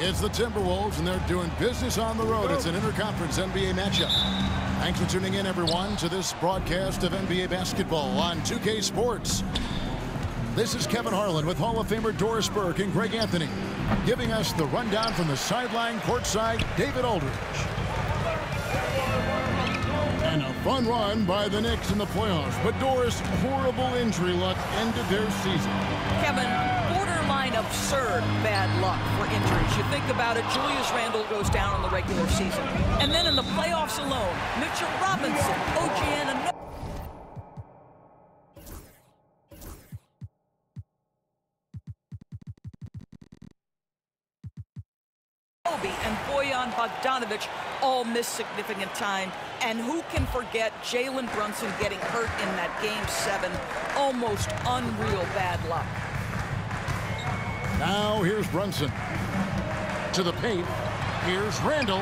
It's the Timberwolves, and they're doing business on the road. It's an interconference NBA matchup. Thanks for tuning in, everyone, to this broadcast of NBA basketball on 2K Sports. This is Kevin Harlan with Hall of Famer Doris Burke and Greg Anthony, giving us the rundown from the sideline courtside, David Aldridge. And a fun run by the Knicks in the playoffs, but Doris, horrible injury luck ended their season. Kevin, borderline absurd bad luck for injuries. You think about it, Julius Randle goes down in the regular season. And then in the playoffs alone, Mitchell Robinson, OG Anunoby, and Bojan Bogdanovic all missed significant time. And who can forget Jalen Brunson getting hurt in that Game 7? Almost unreal bad luck. Now here's Brunson. To the paint. Here's Randle.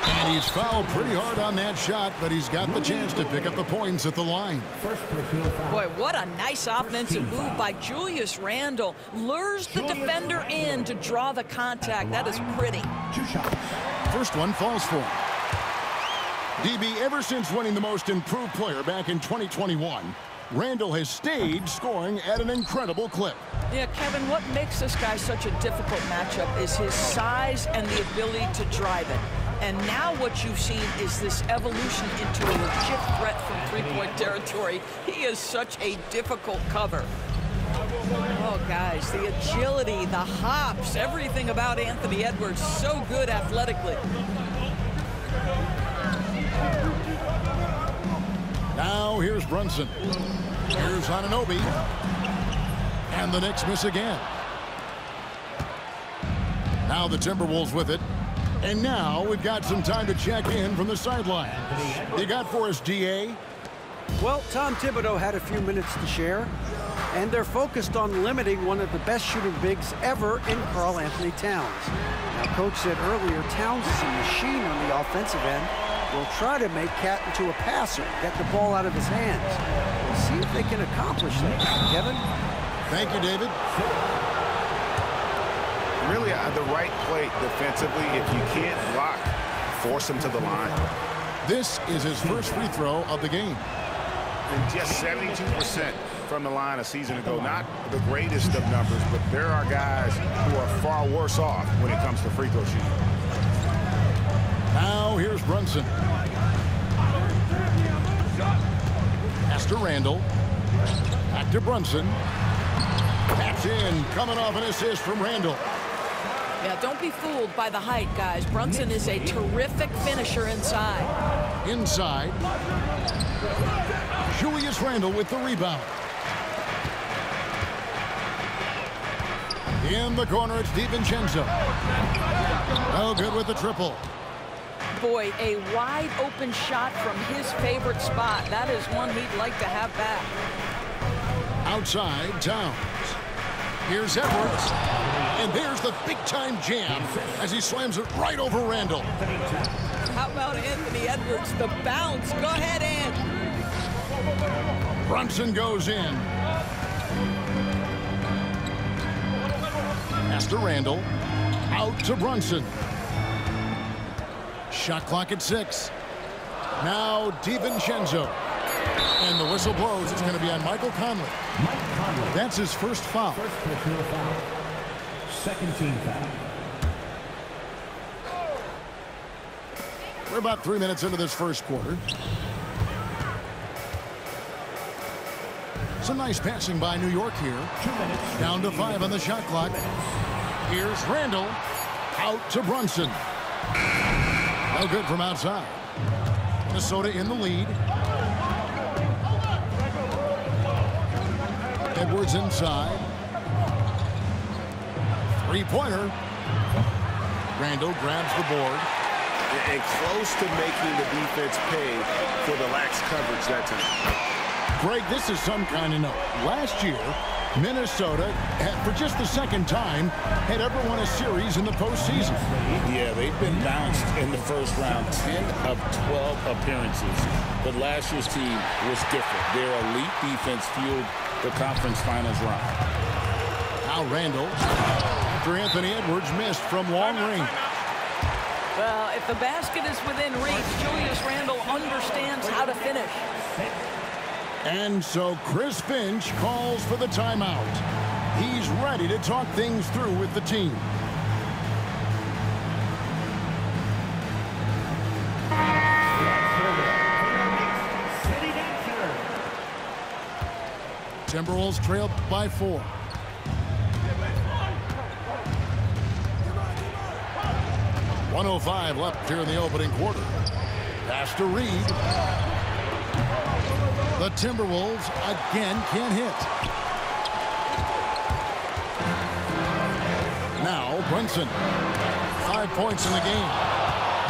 And he's fouled pretty hard on that shot, but he's got the chance to pick up the points at the line. Boy, what a nice offensive move by Julius Randle. Lures the defender in to draw the contact. That is pretty. First one falls for him. DB, ever since winning the most improved player back in 2021, Randle has stayed scoring at an incredible clip. Yeah, Kevin, what makes this guy such a difficult matchup is his size and the ability to drive it. And now what you've seen is this evolution into a legit threat from three-point territory. He is such a difficult cover. Oh, guys, the agility, the hops, everything about Anthony Edwards, so good athletically. Now here's Brunson. Here's Anunoby. And the Knicks miss again. Now the Timberwolves with it. And now we've got some time to check in from the sideline. You got for us, DA? Well, Tom Thibodeau had a few minutes to share, and they're focused on limiting one of the best shooting bigs ever in Karl Anthony Towns. Now, Coach said earlier, Towns is a machine on the offensive end. Will try to make Cat into a passer, get the ball out of his hands. We'll see if they can accomplish that. Kevin? Thank you, David. Really the right play defensively. If you can't block, force him to the line. This is his first free throw of the game. And just 72% from the line a season ago. Not the greatest of numbers, but there are guys who are far worse off when it comes to free throw shooting. Now here's Brunson. Pass to Randle. Back to Brunson. That's in. Coming off an assist from Randle. Yeah, don't be fooled by the height, guys. Brunson is a terrific finisher inside. Inside. Julius Randle with the rebound. In the corner, it's DiVincenzo. No good with the triple. Boy, a wide open shot from his favorite spot. That is one he'd like to have back. Outside, Towns. Here's Edwards. And there's the big-time jam as he slams it right over Randle. How about Anthony Edwards? The bounce. Go ahead, Ed. Brunson goes in. Pass to Randle. Out to Brunson. Shot clock at 6. Now DiVincenzo. And the whistle blows. It's going to be on Michael Conley. That's his first foul. Second team foul. We're about 3 minutes into this first quarter. Some nice passing by New York here. Down to 5 on the shot clock. Here's Randle. Out to Brunson. No good from outside. Minnesota in the lead. Edwards inside. Three-pointer. Randle grabs the board. And close to making the defense pay for the lax coverage that time. Greg, this is some kind of note. Last year, Minnesota, for just the second time, had ever won a series in the postseason. Yeah, they've been bounced in the first round, 10 of 12 appearances. But last year's team was different. Their elite defense fueled the conference finals run. Now Randall. After Anthony Edwards missed from long range. Well, if the basket is within reach, Julius Randle understands how to finish. And so Chris Finch calls for the timeout. He's ready to talk things through with the team. Timberwolves trail by 4. .105 left here in the opening quarter. Pass to Reed. The Timberwolves again can't hit. Now Brunson. 5 points in the game.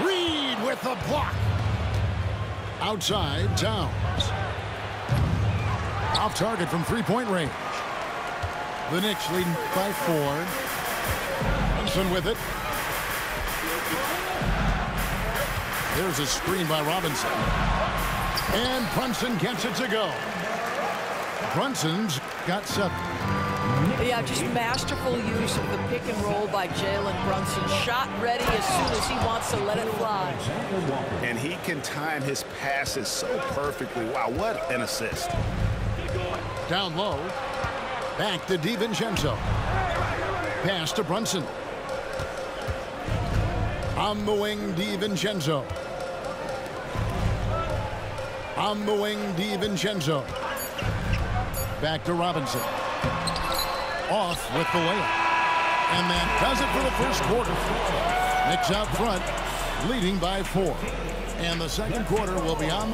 Reed with the block. Outside Towns. Off target from three-point range. The Knicks leading by 4. Brunson with it. There's a screen by Robinson. And Brunson gets it to go. Brunson's got 7. Yeah, just masterful use of the pick and roll by Jalen Brunson. Shot ready as soon as he wants to let it fly. And he can time his passes so perfectly. Wow, what an assist. Down low. Back to DiVincenzo. Pass to Brunson. On the wing, DiVincenzo. On the wing, DiVincenzo. Back to Robinson. Off with the layup. And that does it for the first quarter. Knicks out front, leading by 4. And the second quarter will be on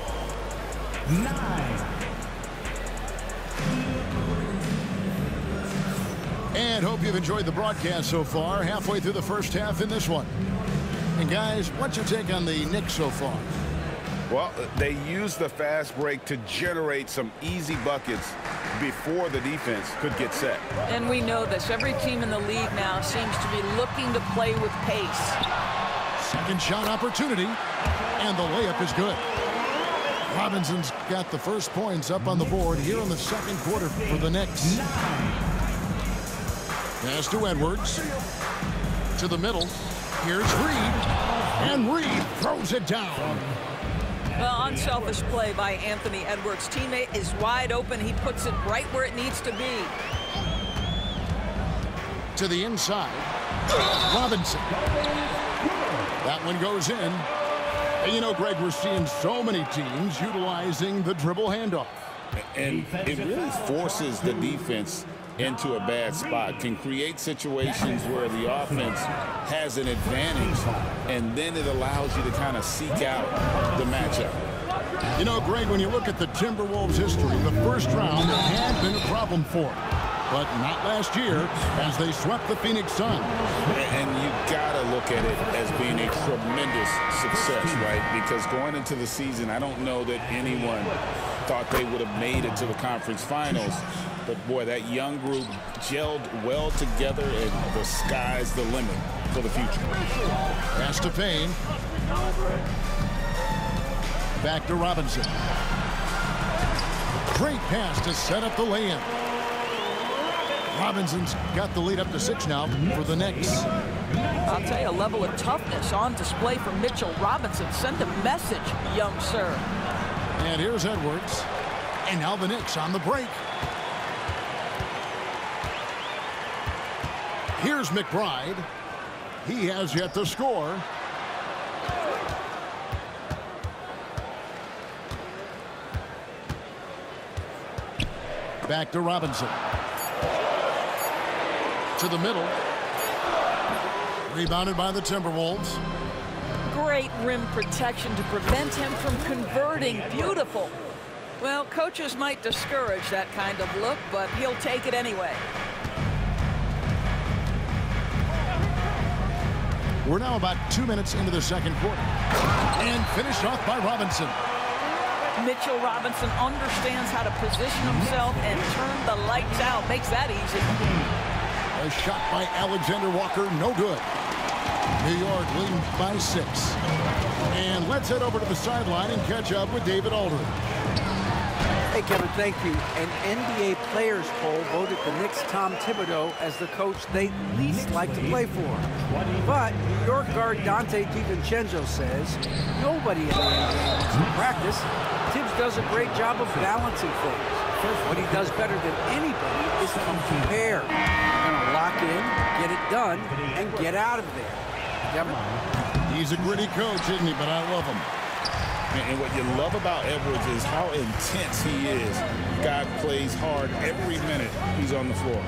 9. And hope you've enjoyed the broadcast so far. Halfway through the first half in this one. And guys, what's your take on the Knicks so far? Well, they used the fast break to generate some easy buckets before the defense could get set. And we know this. Every team in the league now seems to be looking to play with pace. Second shot opportunity, and the layup is good. Robinson's got the first points up on the board here in the second quarter for the Knicks. Pass to Edwards. To the middle. Here's Reed. And Reed throws it down. Well, unselfish play by Anthony Edwards. Teammate is wide open. He puts it right where it needs to be. To the inside. Robinson. That one goes in. And you know, Greg, we're seeing so many teams utilizing the dribble handoff. And it really forces the defense into a bad spot, can create situations where the offense has an advantage, and then it allows you to kind of seek out the matchup. You know, Greg, when you look at the Timberwolves' history, the first round had been a problem for them, but not last year as they swept the Phoenix Suns. And you gotta look at it as being a tremendous success, right? Because going into the season, I don't know that anyone thought they would have made it to the conference finals. But, boy, that young group gelled well together, and the sky's the limit for the future. Pass to Payne. Back to Robinson. Great pass to set up the lay-in. Robinson's got the lead up to 6 now for the Knicks. I'll tell you, a level of toughness on display from Mitchell Robinson. Send a message, young sir. And here's Edwards. And now the Knicks on the break. Here's McBride. He has yet to score. Back to Robinson. To the middle. Rebounded by the Timberwolves. Great rim protection to prevent him from converting. Beautiful. Well, coaches might discourage that kind of look, but he'll take it anyway. We're now about 2 minutes into the second quarter. And finished off by Robinson. Mitchell Robinson understands how to position himself and turn the lights out. Makes that easy. A shot by Alexander Walker, no good. New York leading by 6. And let's head over to the sideline and catch up with David Aldridge. Hey, Kevin, thank you. An NBA players poll voted the Knicks' Tom Thibodeau as the coach they least like to play for. But New York guard Dante DiVincenzo says nobody in the NBA wants to practice. Tibbs does a great job of balancing things. What he does better than anybody is come prepared. He's going to lock in, get it done, and get out of there. Kevin? He's a gritty coach, isn't he? But I love him. And what you love about Edwards is how intense he is. Guy plays hard every minute he's on the floor.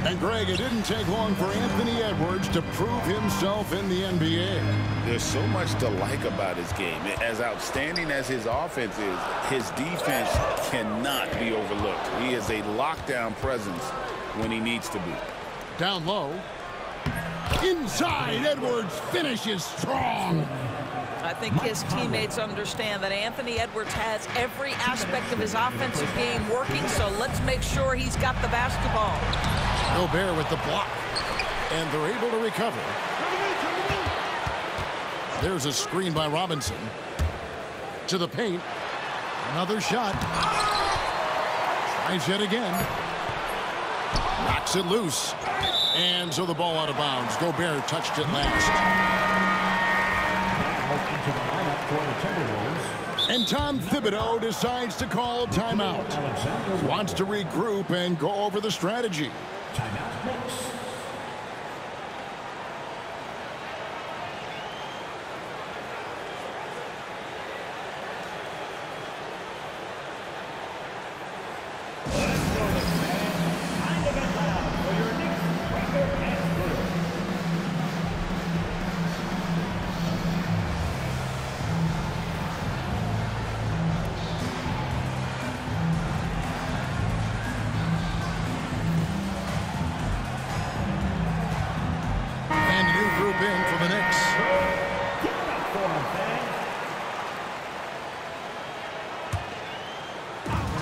And Greg, it didn't take long for Anthony Edwards to prove himself in the NBA. There's so much to like about his game. As outstanding as his offense is, his defense cannot be overlooked. He is a lockdown presence when he needs to be. Down low. Inside, Edwards finishes strong. I think his teammates understand that Anthony Edwards has every aspect of his offensive game working, so let's make sure he's got the basketball. Gobert with the block, and they're able to recover. There's a screen by Robinson. To the paint. Another shot. Tries yet again. Knocks it loose. And so the ball out of bounds. Gobert touched it last. And Tom Thibodeau decides to call timeout. Wants to regroup and go over the strategy. Timeout Knicks. In for the Knicks.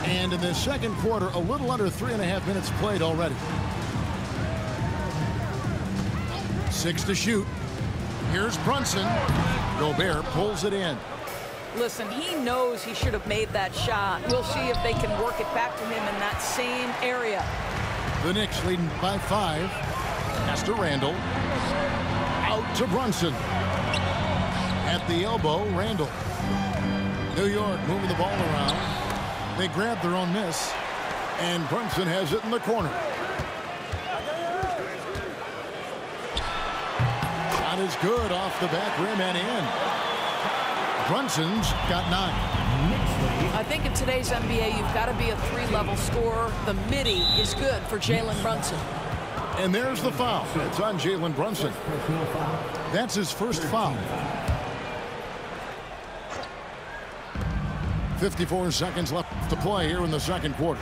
And in the second quarter, a little under 3.5 minutes played already. 6 to shoot. Here's Brunson. Gobert pulls it in. Listen, he knows he should have made that shot. We'll see if they can work it back to him in that same area. The Knicks leading by 5. Pass to Randall. Out to Brunson. At the elbow, Randall. New York moving the ball around. They grab their own miss. And Brunson has it in the corner. Shot is good off the back rim and in. Brunson's got 9. I think in today's NBA, you've got to be a 3-level scorer. The midi is good for Jalen Brunson. And there's the foul. It's on Jalen Brunson. That's his first foul. 54 seconds left to play here in the second quarter.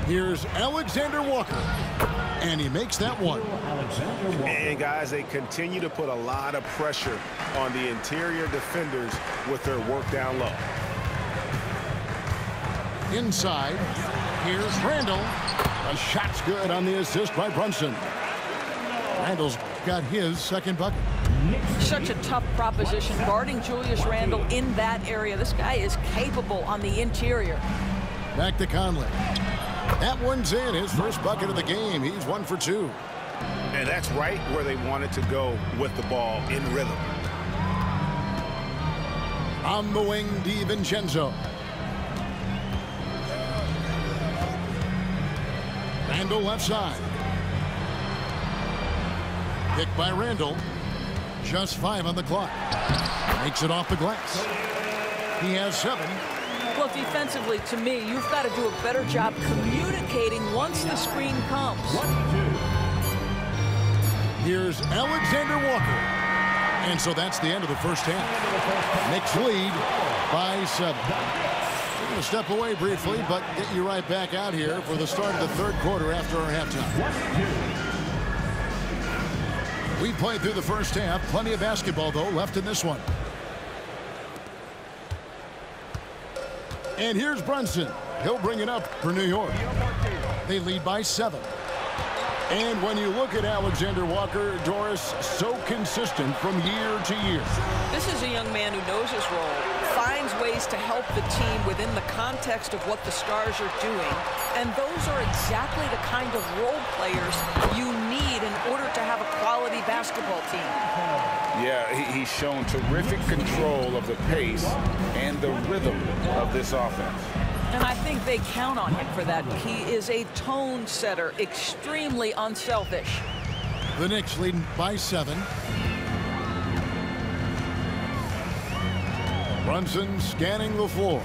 Here's Alexander Walker. And he makes that one. And guys, they continue to put a lot of pressure on the interior defenders with their work down low. Inside, here's Randall. A shot's good on the assist by Brunson. Randall's got his second bucket. Such a tough proposition guarding Julius Randle in that area. This guy is capable on the interior. Back to Conley. That one's in, his first bucket of the game. He's 1 for 2. And that's right where they wanted to go with the ball, in rhythm. On the wing, DiVincenzo. Randall left side. Picked by Randall. Just 5 on the clock. Makes it off the glass. He has 7. Well, defensively, to me, you've got to do a better job communicating once the screen comes. Here's Alexander Walker. And so that's the end of the first half. Knicks lead by 7. We're going to step away briefly, but get you right back out here for the start of the third quarter after our halftime. We played through the first half. Plenty of basketball, though, left in this one. And here's Brunson. He'll bring it up for New York. They lead by 7. And when you look at Alexander Walker, Doris, so consistent from year to year. This is a young man who knows his role, finds ways ways to help the team within the context of what the Stars are doing, and those are exactly the kind of role players you need in order to have a quality basketball team. Yeah, he's shown terrific control of the pace and the rhythm of this offense. And I think they count on him for that. He is a tone setter, extremely unselfish. The Knicks leading by 7. Brunson scanning the floor.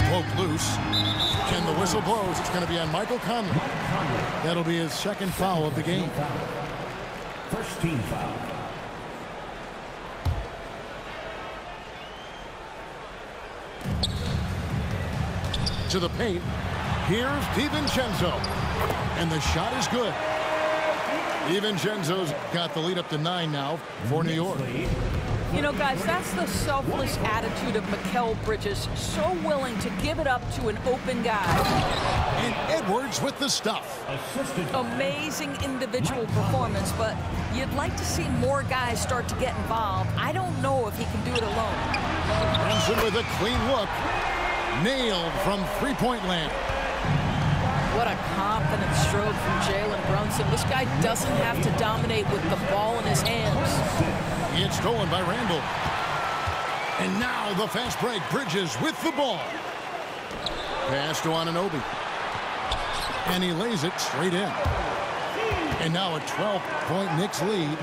Poke loose. And the whistle blows. It's going to be on Michael Conley. That'll be his second foul of the game. First team foul. To the paint. Here's DiVincenzo. And the shot is good. DiVincenzo's got the lead up to 9 now for New York. You know, guys, that's the selfless attitude of Mikal Bridges. So willing to give it up to an open guy. And Edwards with the stuff. Amazing individual performance, but you'd like to see more guys start to get involved. I don't know if he can do it alone. Brunson with a clean look. Nailed from three-point land. What a confident stroke from Jalen Brunson. This guy doesn't have to dominate with the ball in his hands. He gets stolen by Randall. And now the fast break. Bridges with the ball. Pass to Anunoby. And he lays it straight in. And now a 12-point Knicks lead.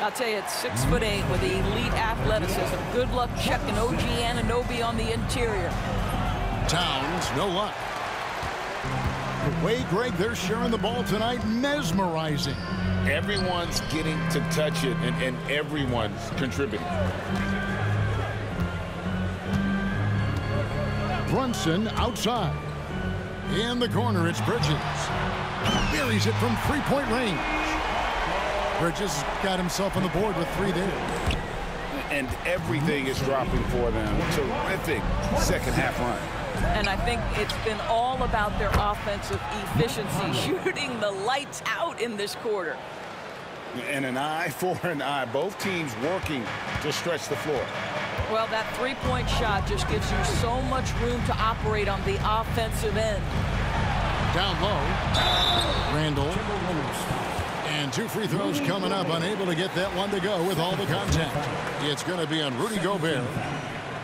I'll tell you, it's 6'8" with elite athleticism. Good luck checking OG Anunoby on the interior. Towns, no luck. The way, Greg, they're sharing the ball tonight, mesmerizing. Everyone's getting to touch it, and everyone's contributing. Brunson outside. In the corner, it's Bridges. Buries it from three-point range. Bridges got himself on the board with 3 there. And everything is dropping for them. Terrific second-half run. And I think it's been all about their offensive efficiency, shooting the lights out in this quarter. And an eye for an eye. Both teams working to stretch the floor. Well, that three-point shot just gives you so much room to operate on the offensive end. Down low. Randall. And 2 free throws coming up. Unable to get that one to go with all the contact. It's going to be on Rudy Gobert.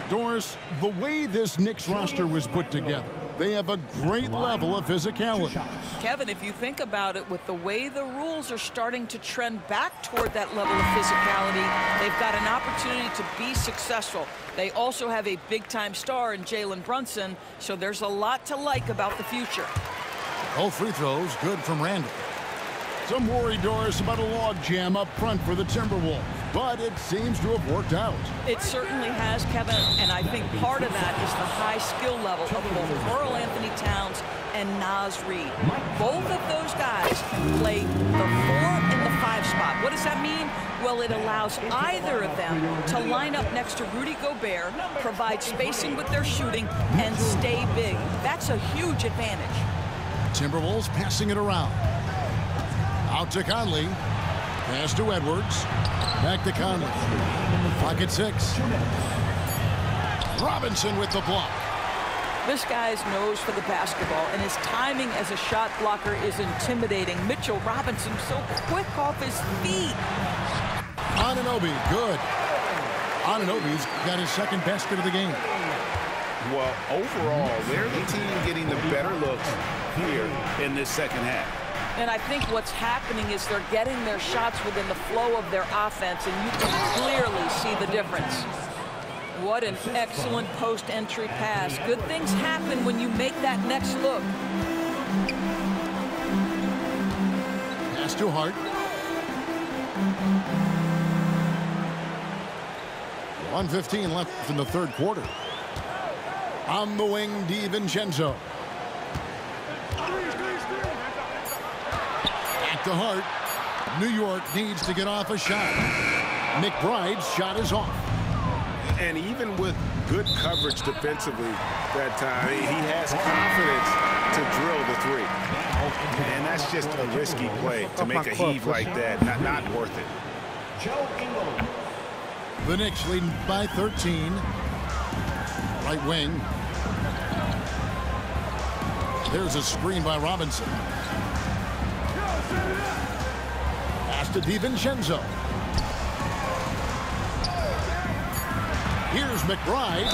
Doris, the way this Knicks roster was put together, they have a great level of physicality. Kevin, if you think about it, with the way the rules are starting to trend back toward that level of physicality, they've got an opportunity to be successful. They also have a big-time star in Jalen Brunson, so there's a lot to like about the future. All free throws good from Randall. Some worry, Doris, about a logjam up front for the Timberwolves, but it seems to have worked out. It certainly has, Kevin, and I think part of that is the high skill level of both Karl-Anthony Towns and Naz Reid. Both of those guys play the 4 and the 5 spot. What does that mean? Well, it allows either of them to line up next to Rudy Gobert, provide spacing with their shooting, and stay big. That's a huge advantage. Timberwolves passing it around. Out to Conley. Pass to Edwards. Back to Conley. Pocket 6. Robinson with the block. This guy's nose for the basketball, and his timing as a shot blocker is intimidating. Mitchell Robinson so quick off his feet. Anunoby, good. Anunoby's got his second basket of the game. Well, overall, they're the team getting the better looks here in this second half. And I think what's happening is they're getting their shots within the flow of their offense, and you can clearly see the difference. What an excellent post-entry pass. Good things happen when you make that next look. Pass to Hart. 1:15 left in the third quarter. On the wing, DiVincenzo. To Hart. New York needs to get off a shot. McBride's shot is off. And even with good coverage defensively that time, he has confidence to drill the 3. And that's just a risky play to make a heave like that. Not worth it. The Knicks leading by 13. Right wing. There's a screen by Robinson. Pass to DiVincenzo. Here's McBride.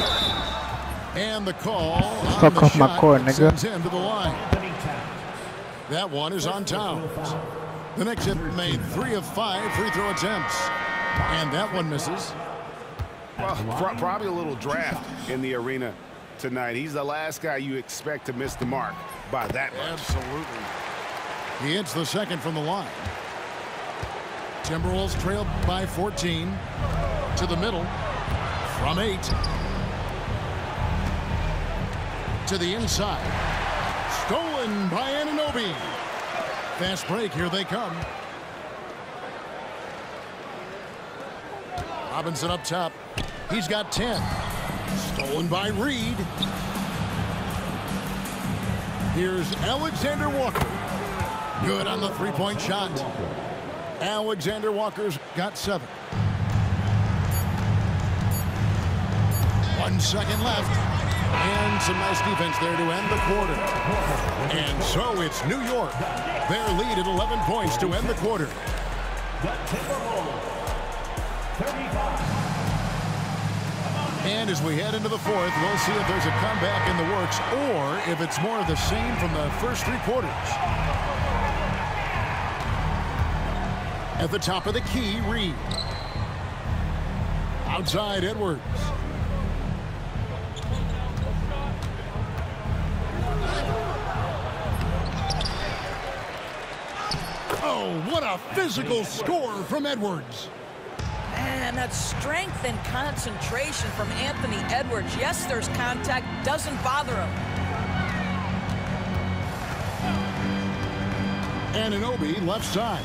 And the call on the shot sends him to the line. That one is on Towns. The Knicks have made 3 of 5 free throw attempts. And that one misses. Well, probably a little draft in the arena tonight. He's the last guy you expect to miss the mark by that much. Absolutely. He hits the second from the line. Timberwolves trailed by 14. To the middle. From 8. To the inside. Stolen by Anunoby. Fast break. Here they come. Robinson up top. He's got 10. Stolen by Reed. Here's Alexander Walker. Good on the three-point shot. Alexander Walker's got 7. 1 second left. And some nice defense there to end the quarter. And so it's New York. Their lead at 11 points to end the quarter. And as we head into the fourth, we'll see if there's a comeback in the works or if it's more of the same from the first 3 quarters. At the top of the key, Reed. Outside, Edwards. Oh, what a physical score from Edwards. Man, that strength and concentration from Anthony Edwards. Yes, there's contact. Doesn't bother him. Anunoby left side.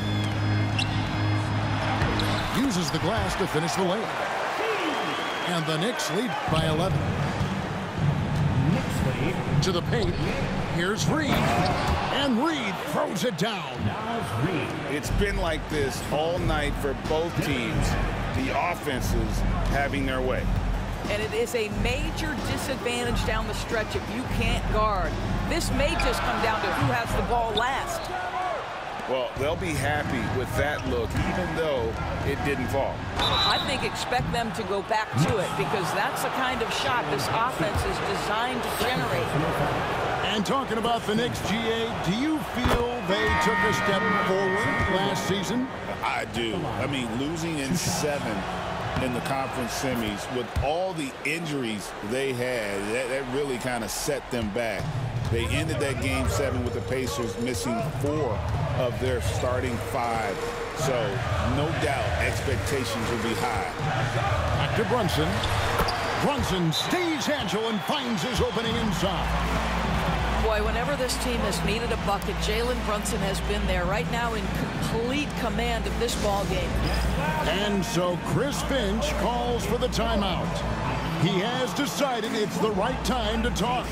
Uses the glass to finish the layup. And the Knicks lead by 11. To the paint. Here's Reed. And Reed throws it down. It's been like this all night for both teams. The offenses having their way. And it is a major disadvantage down the stretch if you can't guard. This may just come down to who has the ball last. Well, they'll be happy with that look, even though it didn't fall. I think expect them to go back to it because that's the kind of shot this offense is designed to generate. And talking about the Knicks, GA, do you feel they took a step forward last season? I do. I mean, losing in 7 in the conference semis with all the injuries they had, that really kind of set them back. They ended that game 7 with the Pacers missing 4 of their starting 5. So, no doubt, expectations will be high. Back to Brunson. Brunson stays agile and finds his opening inside. Boy, whenever this team has needed a bucket, Jalen Brunson has been there right now in complete command of this ball game. And so Chris Finch calls for the timeout. He has decided it's the right time to talk.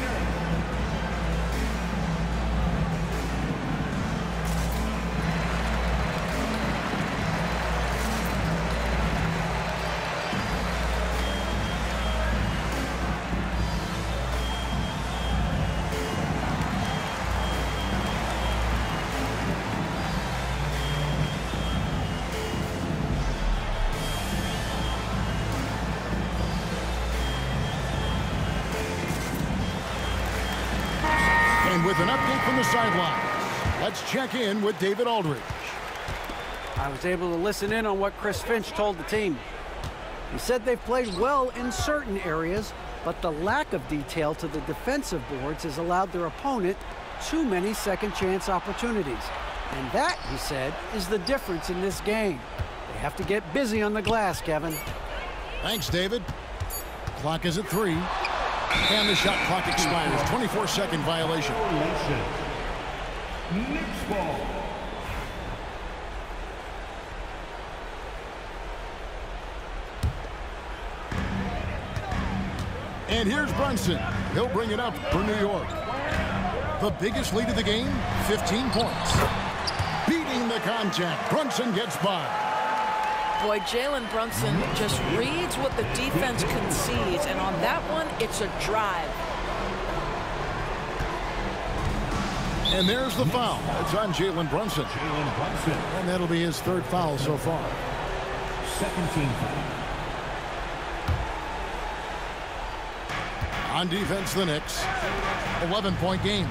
With an update from the sidelines, let's check in with David Aldridge. I was able to listen in on what Chris Finch told the team. He said they've played well in certain areas, but the lack of detail to the defensive boards has allowed their opponent too many second-chance opportunities. And that, he said, is the difference in this game. They have to get busy on the glass, Kevin. Thanks, David. Clock is at 3. And the shot clock expires. 24-second violation. Knicks ball. And here's Brunson. He'll bring it up for New York. The biggest lead of the game, 15 points. Beating the contact. Brunson gets by. Boy, Jalen Brunson just reads what the defense concedes, and on that one, it's a drive. And there's the foul. It's on Jalen Brunson. And that'll be his third foul so far. Second team foul. On defense, the Knicks. 11-point game.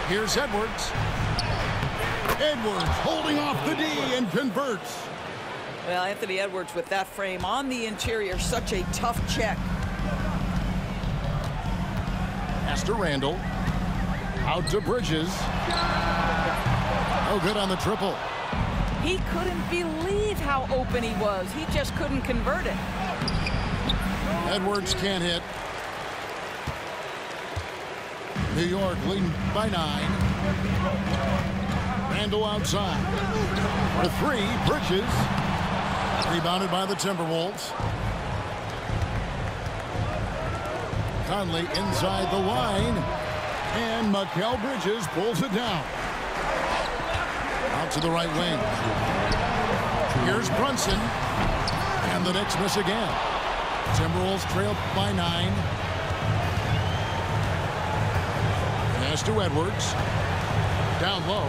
Here's Edwards. Edwards holding off the D and converts. Well, Anthony Edwards with that frame on the interior, such a tough check. Pass to Randall. Out to Bridges. Oh, good on the triple. He couldn't believe how open he was. He just couldn't convert it. Edwards can't hit. New York leading by 9. Randall outside. For 3, Bridges. Rebounded by the Timberwolves. Conley inside the line. And Mikal Bridges pulls it down. Out to the right wing. Here's Brunson. And the Knicks miss again. Timberwolves trail by 9. Pass to Edwards. Down low.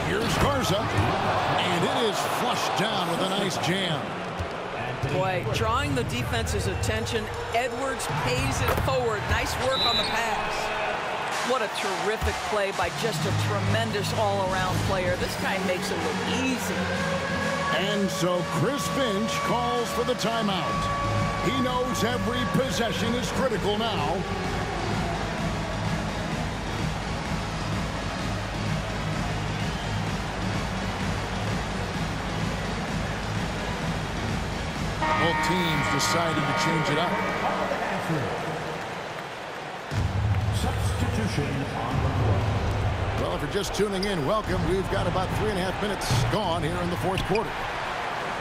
Here's Garza. And it is flushed down with a nice jam. Boy, drawing the defense's attention, Edwards pays it forward. Nice work on the pass. What a terrific play by just a tremendous all-around player. This guy makes it look easy. And so Chris Finch calls for the timeout. He knows every possession is critical now. Both teams decided to change it up. Substitution on the floor. Well, if you're just tuning in, welcome. We've got about 3.5 minutes gone here in the fourth quarter.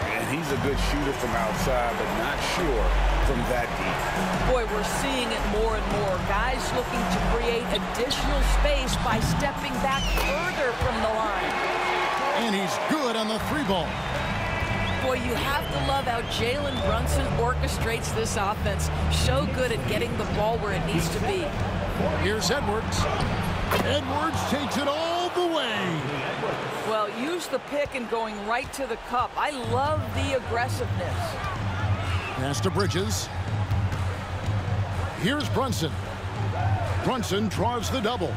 And he's a good shooter from outside, but not sure from that deep. Boy, we're seeing it more and more. Guys looking to create additional space by stepping back further from the line. And he's good on the 3-ball. Boy, you have to love how Jalen Brunson orchestrates this offense. So good at getting the ball where it needs to be. Here's Edwards. Edwards takes it all the way. Well, use the pick and going right to the cup. I love the aggressiveness. Pass to Bridges. Here's Brunson. Brunson draws the double.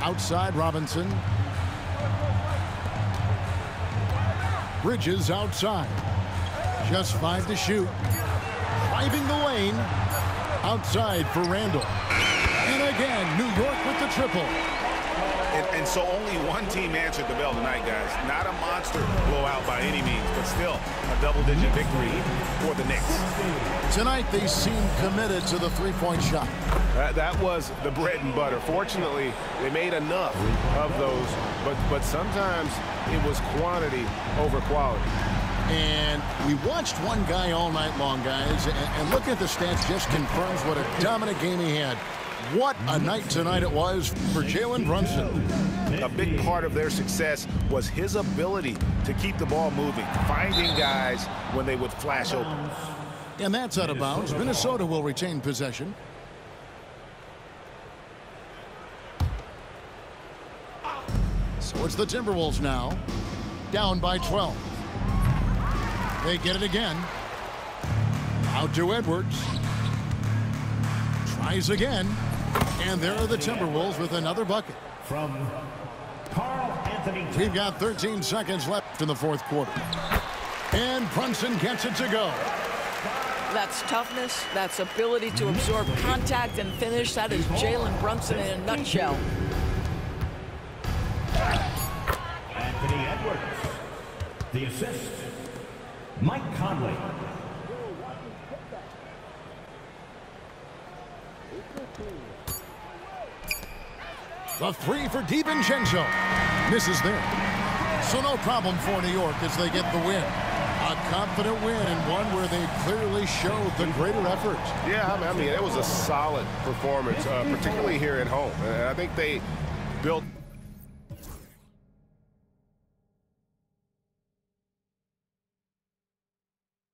Outside Robinson. Bridges outside. Just 5 to shoot. Driving the lane. Outside for Randall. And again, New York with the triple. And so only one team answered the bell tonight, guys. Not a monster blowout by any means, but still a double-digit victory for the Knicks. Tonight, they seem committed to the 3-point shot. That was the bread and butter. Fortunately, they made enough of those, but sometimes it was quantity over quality. And we watched one guy all night long, guys, and looking at the stats just confirms what a dominant game he had. What a night tonight it was for Jalen Brunson. A big part of their success was his ability to keep the ball moving, finding guys when they would flash open. And that's out of bounds. Minnesota will retain possession. So it's the Timberwolves now, down by 12. They get it again. Out to Edwards. Tries again. And there are the Timberwolves with another bucket. From Carl Anthony. We've got 13 seconds left in the fourth quarter. And Brunson gets it to go. That's toughness. That's ability to absorb contact and finish. That is Jalen Brunson in a nutshell. Anthony Edwards. The assist, Mike Conley. The 3 for DiVincenzo. Misses there. So no problem for New York as they get the win. A confident win and one where they clearly showed the greater effort. Yeah, I mean, it was a solid performance, particularly here at home. And I think they built